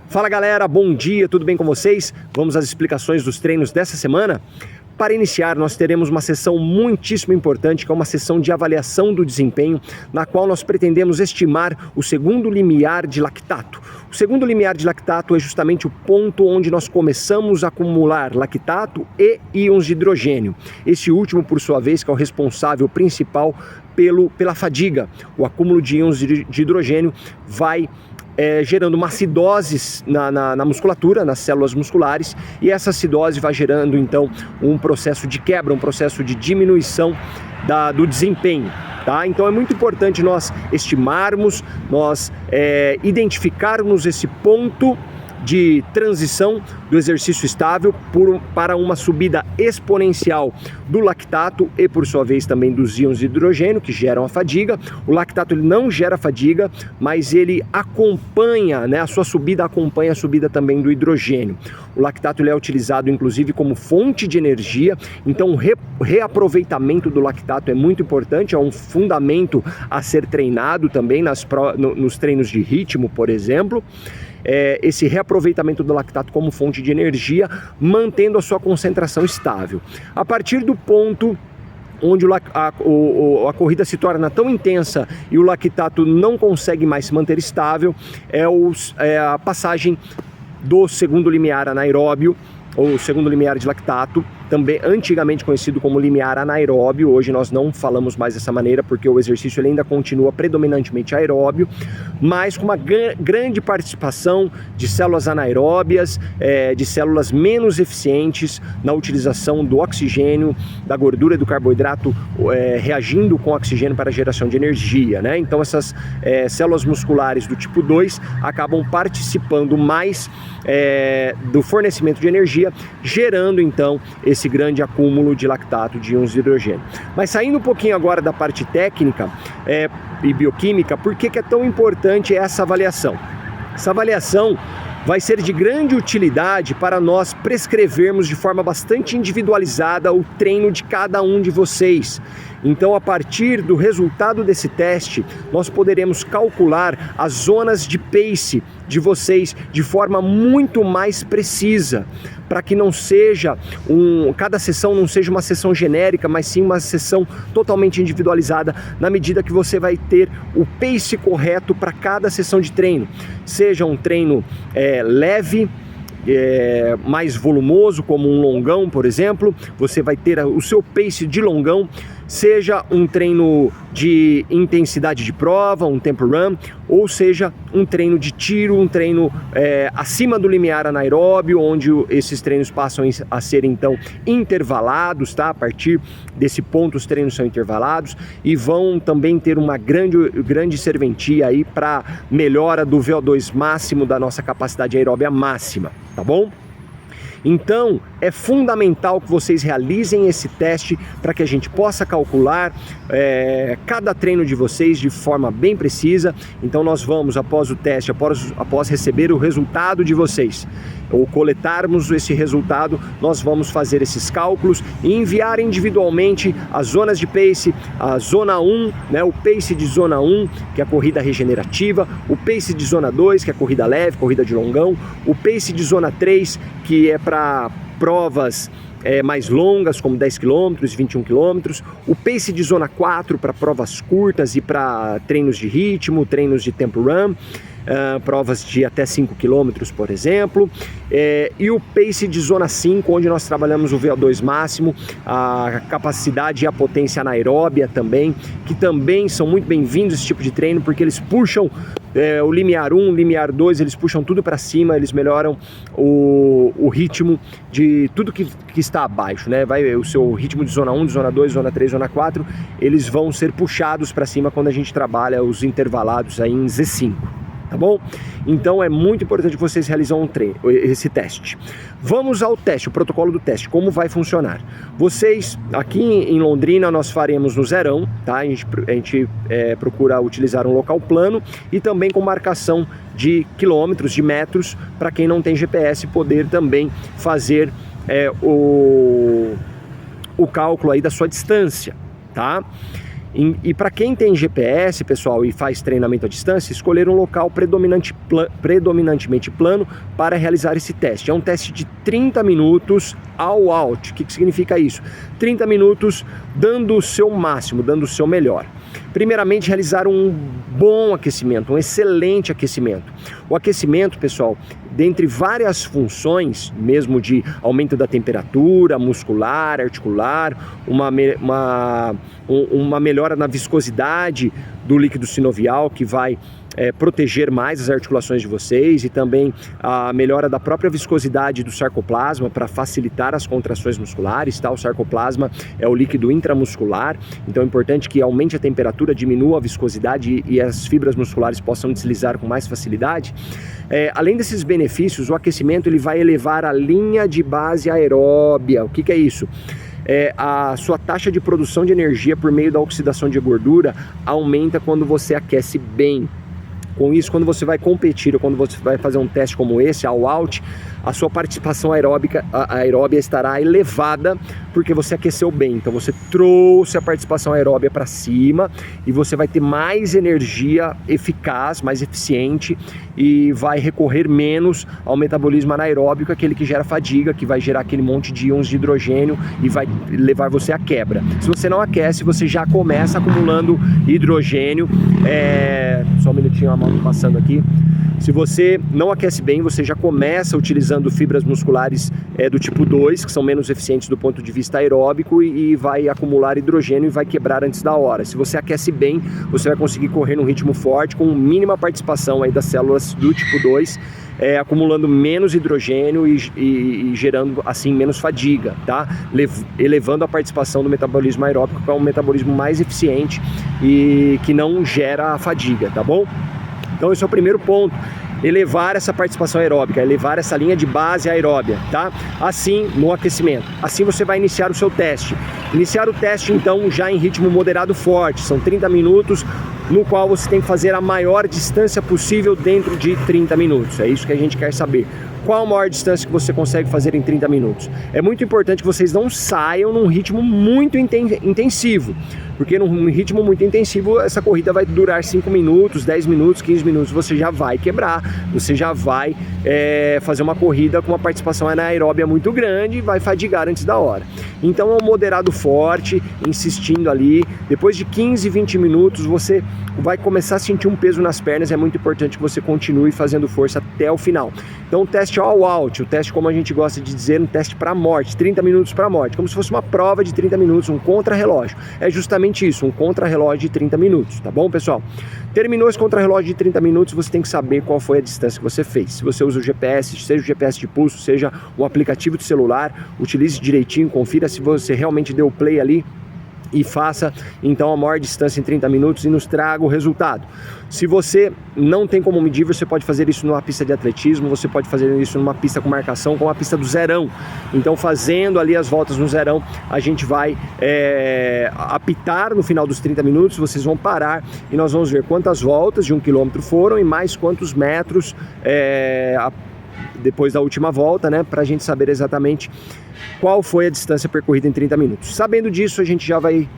Fala galera, bom dia, tudo bem com vocês? Vamos às explicações dos treinos dessa semana? Para iniciar, nós teremos uma sessão muitíssimo importante, que é uma sessão de avaliação do desempenho, na qual nós pretendemos estimar o segundo limiar de lactato. O segundo limiar de lactato é justamente o ponto onde nós começamos a acumular lactato e íons de hidrogênio. Esse último, por sua vez, que é o responsável principal pela fadiga. O acúmulo de íons de hidrogênio vai gerando uma acidose na musculatura, nas células musculares, e essa acidose vai gerando então um processo de quebra, um processo de diminuição do desempenho. Tá? Então é muito importante nós estimarmos, nós identificarmos esse ponto de transição do exercício estável para uma subida exponencial do lactato e, por sua vez, também dos íons de hidrogênio, que geram a fadiga. O lactato ele não gera fadiga, mas ele acompanha, né, a sua subida acompanha a subida também do hidrogênio. O lactato ele é utilizado, inclusive, como fonte de energia, então o reaproveitamento do lactato é muito importante, é um fundamento a ser treinado também nos treinos de ritmo, por exemplo. Esse reaproveitamento do lactato como fonte de energia, mantendo a sua concentração estável. A partir do ponto onde a corrida se torna tão intensa e o lactato não consegue mais se manter estável, é a passagem do segundo limiar anaeróbio, ou segundo limiar de lactato, também antigamente conhecido como limiar anaeróbio. Hoje nós não falamos mais dessa maneira, porque o exercício ele ainda continua predominantemente aeróbio, mas com uma grande participação de células anaeróbias, de células menos eficientes na utilização do oxigênio, da gordura e do carboidrato, reagindo com oxigênio para a geração de energia, né? Então essas células musculares do tipo 2 acabam participando mais do fornecimento de energia, gerando então esse grande acúmulo de lactato, de íons de hidrogênio. Mas saindo um pouquinho agora da parte técnica e bioquímica, por que é tão importante essa avaliação? Essa avaliação vai ser de grande utilidade para nós prescrevermos de forma bastante individualizada o treino de cada um de vocês. Então, a partir do resultado desse teste, nós poderemos calcular as zonas de pace de vocês de forma muito mais precisa, para que não seja cada sessão não seja uma sessão genérica, mas sim uma sessão totalmente individualizada, na medida que você vai ter o pace correto para cada sessão de treino. Seja um treino leve, mais volumoso, como um longão, por exemplo, você vai ter o seu pace de longão, seja um treino de intensidade de prova, um tempo run, ou seja um treino de tiro, um treino acima do limiar anaeróbio, onde esses treinos passam a ser então intervalados, tá? A partir desse ponto os treinos são intervalados e vão também ter uma grande serventia aí para melhora do VO2 máximo, da nossa capacidade aeróbia máxima, tá bom? Então, é fundamental que vocês realizem esse teste para que a gente possa calcular cada treino de vocês de forma bem precisa. Então, nós vamos, após o teste, após receber o resultado de vocês, ou coletarmos esse resultado, nós vamos fazer esses cálculos e enviar individualmente as zonas de pace, a zona 1, né, o pace de zona 1, que é a corrida regenerativa, o pace de zona 2, que é a corrida leve, corrida de longão, o pace de zona 3, que é para provas mais longas, como 10 km, 21 km, o pace de zona 4 para provas curtas e para treinos de ritmo, treinos de tempo run, provas de até 5 km, por exemplo, e o pace de zona 5, onde nós trabalhamos o VO2 máximo, a capacidade e a potência anaeróbia também, que também são muito bem-vindos esse tipo de treino, porque eles puxam o limiar 1, limiar 2, eles puxam tudo para cima, eles melhoram o ritmo de tudo que está abaixo, né? O seu ritmo de zona 1, de zona 2, zona 3, zona 4, eles vão ser puxados para cima quando a gente trabalha os intervalados aí em Z5. Tá bom? Então é muito importante que vocês realizem esse teste. Vamos ao teste, o protocolo do teste, como vai funcionar. Vocês, aqui em Londrina, nós faremos no zerão, tá? A gente procura utilizar um local plano e também com marcação de quilômetros, de metros, para quem não tem GPS poder também fazer o cálculo aí da sua distância, tá? E para quem tem GPS, pessoal, e faz treinamento à distância, escolher um local predominantemente plano para realizar esse teste. É um teste de 30 minutos all out. O que significa isso? 30 minutos dando o seu máximo, dando o seu melhor. Primeiramente, realizar um bom aquecimento, um excelente aquecimento. O aquecimento, pessoal, dentre várias funções, mesmo de aumento da temperatura muscular, articular, uma melhora na viscosidade do líquido sinovial, que vai proteger mais as articulações de vocês, e também a melhora da própria viscosidade do sarcoplasma para facilitar as contrações musculares, tá? O sarcoplasma é o líquido intramuscular, então é importante que aumente a temperatura, diminua a viscosidade e as fibras musculares possam deslizar com mais facilidade. Além desses benefícios, o aquecimento ele vai elevar a linha de base aeróbia. O que é isso? A sua taxa de produção de energia por meio da oxidação de gordura aumenta quando você aquece bem. Com isso, quando você vai competir ou quando você vai fazer um teste como esse, all out, a sua participação aeróbia estará elevada porque você aqueceu bem. Então você trouxe a participação aeróbia para cima e você vai ter mais energia eficaz, mais eficiente, e vai recorrer menos ao metabolismo anaeróbico, aquele que gera fadiga, que vai gerar aquele monte de íons de hidrogênio e vai levar você à quebra. Se você não aquece, você já começa acumulando hidrogênio. Só um minutinho, a mão passando aqui. Se você não aquece bem, você já começa utilizando fibras musculares do tipo 2, que são menos eficientes do ponto de vista aeróbico, e vai acumular hidrogênio e vai quebrar antes da hora. Se você aquece bem, você vai conseguir correr num ritmo forte, com mínima participação aí das células do tipo 2, acumulando menos hidrogênio e gerando assim menos fadiga, tá? Elevando a participação do metabolismo aeróbico, que é um metabolismo mais eficiente e que não gera fadiga, tá bom? Então esse é o primeiro ponto, elevar essa participação aeróbica, elevar essa linha de base aeróbia, tá? Assim, no aquecimento. Assim você vai iniciar o seu teste. Iniciar o teste, então, já em ritmo moderado forte. São 30 minutos, no qual você tem que fazer a maior distância possível dentro de 30 minutos. É isso que a gente quer saber. Qual a maior distância que você consegue fazer em 30 minutos? É muito importante que vocês não saiam num ritmo muito intensivo, porque num ritmo muito intensivo essa corrida vai durar 5 minutos, 10 minutos, 15 minutos, você já vai quebrar, você já vai fazer uma corrida com uma participação anaeróbia muito grande e vai fadigar antes da hora. Então é um moderado forte, insistindo ali. Depois de 15, 20 minutos você vai começar a sentir um peso nas pernas, é muito importante que você continue fazendo força até o final. Então o teste all out, o teste, como a gente gosta de dizer, um teste para a morte, 30 minutos para a morte, como se fosse uma prova de 30 minutos, um contra-relógio. É justamente isso, um contra-relógio de 30 minutos, tá bom, pessoal? Terminou esse contra-relógio de 30 minutos, você tem que saber qual foi a distância que você fez. Se você usa o GPS, seja o GPS de pulso, seja um aplicativo de celular, utilize direitinho, confira se você realmente deu play ali e faça então a maior distância em 30 minutos e nos traga o resultado. Se você não tem como medir, você pode fazer isso numa pista de atletismo, você pode fazer isso numa pista com marcação, como a pista do zerão. Então, fazendo ali as voltas no zerão, a gente vai apitar no final dos 30 minutos, vocês vão parar e nós vamos ver quantas voltas de 1 km foram e mais quantos metros depois da última volta, né, para a gente saber exatamente qual foi a distância percorrida em 30 minutos. Sabendo disso, a gente já vai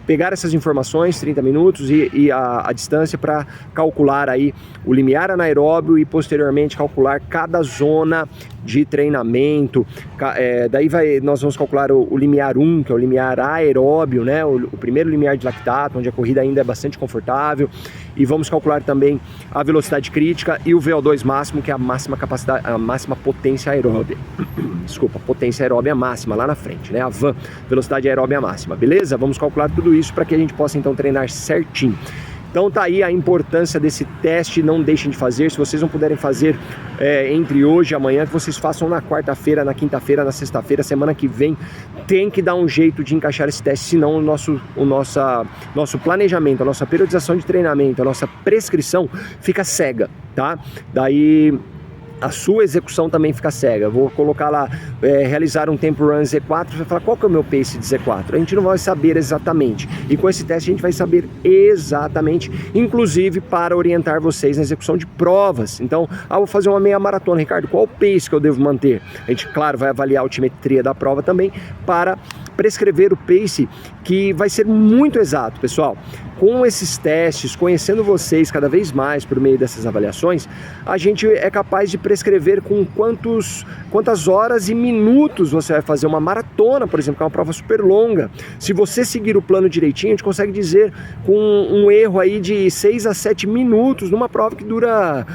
pegar essas informações, 30 minutos e a distância, para calcular aí o limiar anaeróbio e posteriormente calcular cada zona de treinamento. Nós vamos calcular o limiar 1, que é o limiar aeróbio, né? O primeiro limiar de lactato, onde a corrida ainda é bastante confortável, e vamos calcular também a velocidade crítica e o VO2 máximo, que é a máxima capacidade, a máxima potência aeróbia. Desculpa, potência aeróbia máxima lá na frente, né? A VAM, velocidade aeróbia máxima, beleza? Vamos calcular tudo isso para que a gente possa então treinar certinho. Então tá aí a importância desse teste, não deixem de fazer. Se vocês não puderem fazer entre hoje e amanhã, que vocês façam na quarta-feira, na quinta-feira, na sexta-feira, semana que vem. Tem que dar um jeito de encaixar esse teste, senão o nosso planejamento, a nossa periodização de treinamento, a nossa prescrição fica cega, tá? Daí a sua execução também fica cega. Eu vou colocar lá, realizar um tempo run Z4, você vai falar, qual que é o meu pace de Z4? A gente não vai saber exatamente, e com esse teste a gente vai saber exatamente, inclusive para orientar vocês na execução de provas. Então, vou fazer uma meia maratona, Ricardo, qual o pace que eu devo manter? A gente, claro, vai avaliar a altimetria da prova também, para prescrever o pace que vai ser muito exato, pessoal. Com esses testes, conhecendo vocês cada vez mais por meio dessas avaliações, a gente é capaz de prescrever com quantas horas e minutos você vai fazer uma maratona, por exemplo, que é uma prova super longa. Se você seguir o plano direitinho, a gente consegue dizer com um erro aí de 6 a 7 minutos, numa prova que dura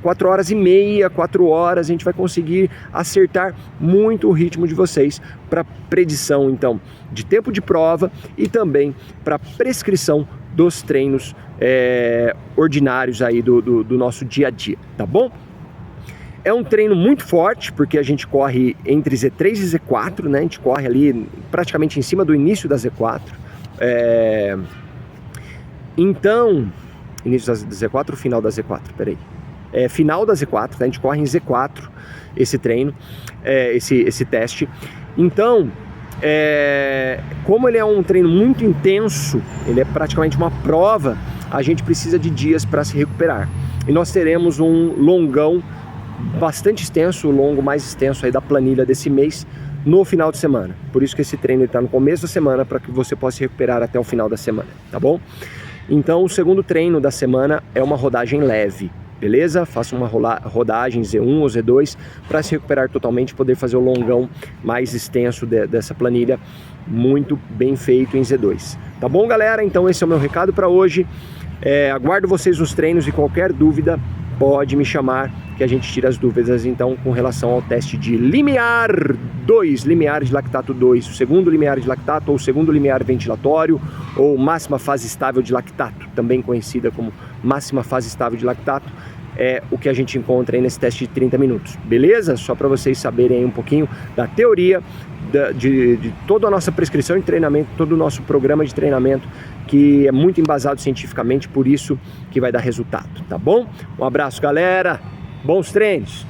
4 horas e meia, 4 horas, a gente vai conseguir acertar muito o ritmo de vocês para predição, então, de tempo de prova e também para prescrição dos treinos ordinários aí do nosso dia a dia, tá bom? É um treino muito forte, porque a gente corre entre Z3 e Z4, né? A gente corre ali praticamente em cima do início da Z4. Então, início da Z4 ou final da Z4? Peraí. Final da Z4, tá? A gente corre em Z4 esse treino, esse teste. Então, como ele é um treino muito intenso, ele é praticamente uma prova, a gente precisa de dias para se recuperar. E nós teremos um longão bastante extenso, o longo mais extenso aí da planilha desse mês, no final de semana. Por isso que esse treino está no começo da semana, para que você possa se recuperar até o final da semana, tá bom? Então, o segundo treino da semana é uma rodagem leve. Beleza? Faça uma rodagem Z1 ou Z2 para se recuperar totalmente e poder fazer o longão mais extenso dessa planilha, muito bem feito em Z2. Tá bom, galera? Então esse é o meu recado para hoje. Aguardo vocês nos treinos e qualquer dúvida pode me chamar, que a gente tira as dúvidas então com relação ao teste de limiar 2, limiar de lactato 2, o segundo limiar de lactato ou o segundo limiar ventilatório ou máxima fase estável de lactato, também conhecida como máxima fase estável de lactato, é o que a gente encontra aí nesse teste de 30 minutos, beleza? Só para vocês saberem aí um pouquinho da teoria de toda a nossa prescrição de treinamento, todo o nosso programa de treinamento, que é muito embasado cientificamente, por isso que vai dar resultado, tá bom? Um abraço, galera, bons treinos!